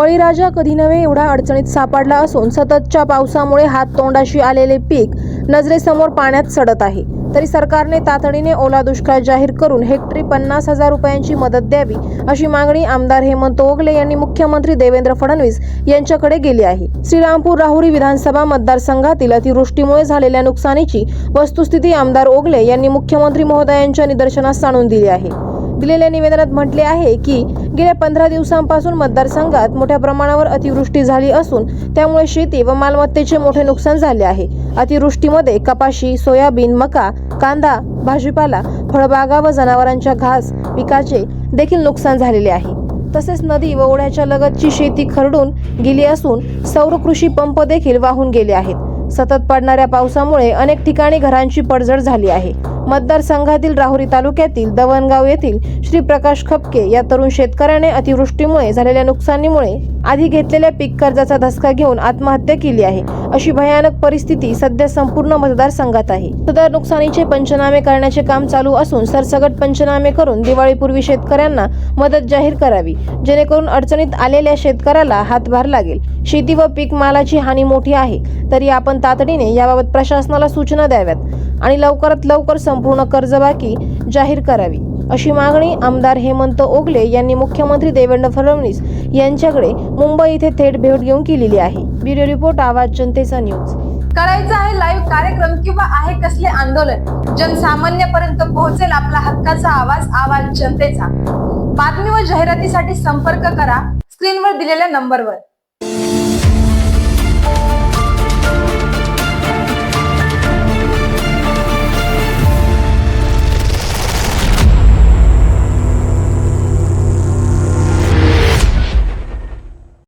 बळीराजा कधी नव्हे एवढा अडचणीत सापडला असून सततच्या पावसामुळे हाततोंडाशी आलेले पीक नजरेसमोर पाण्यात सडत आहे। तरी सरकारने तातडीने ओला दुष्काळ जाहीर करून हेक्टरी 50,000 रुपयांची मदत द्यावी अशी मागणी आमदार हेमंत ओगले यांनी मुख्यमंत्री देवेंद्र फडणवीस यांच्याकडे केली आहे। श्रीरामपूर राहुरी विधानसभा मतदारसंघातील अतिवृष्टीमुळे झालेल्या नुकसानीची वस्तुस्थिती आमदार ओगले यांनी मुख्यमंत्री महोदयांच्या निदर्शनास आणून दिली आहे। दिलेल्या निवेदनात म्हटले आहे की गेल्या 15 दिवसांपासून मतदारसंघात मोठ्या प्रमाणावर अतिवृष्टी झाली असून त्यामुळे शेती व मालमत्तेचे मोठे नुकसान झाले आहे। अतिवृष्टीमध्ये कपाशी, सोयाबीन, मका, कांदा, भाजीपाला, फळबागा व जनावरांच्या घास पिकाचे देखील नुकसान झालेले आहे। तसेच नदी व ओढ्याच्या लगतची शेती खरडून गेली असून सौर कृषी पंप देखील वाहून गेले आहेत। सतत पडणाऱ्या पावसामुळे अनेक ठिकाणी घरांची पडझड झाली आहे। मतदारसंघातील राहुरी तालुक्यातील दवणगाव येथील श्री प्रकाश खपके या तरुण शेतकऱ्याने अतिवृष्टीमुळे झालेल्या नुकसानीमुळे आधी घेतलेल्या पीक कर्जाचा धसका घेऊन आत्महत्या केली आहे। अशी भयानक परिस्थिती सध्या संपूर्ण मतदारसंघात आहे। सदर नुकसानीचे पंचनामे करण्याचे काम चालू असून सरसकट पंचनामे करून दिवाळीपूर्वी शेतकऱ्यांना मदत जाहीर करावी, जेणेकरून अडचणीत आलेल्या शेतकऱ्याला हातभार लागेल। शेती व पीक मालाची हानी मोठी आहे, तरी आपण तातडीने याबाबत प्रशासनाला सूचना द्याव्यात आणि लवकरात लवकर संपूर्ण कर्जबाकी जाहीर करावी अशी मागणी आमदार हेमंत ओगले यांनी मुख्यमंत्री देवेंद्र फडणवीस यांच्याकडे मुंबई येथे थेट भेट घेऊन केलेली आहे। ब्युरो रिपोर्ट, आवाज जनतेचा न्यूज। करायचा आहे लाईव्ह कार्यक्रम किंवा आहे कसले आंदोलन, जनसामान्यापर्यंत पोहोचेल आपला हक्काचा आवाज, आवाज जनतेचा। बातमी व जाहिरातीसाठी संपर्क करा स्क्रीनवर दिलेल्या नंबरवर।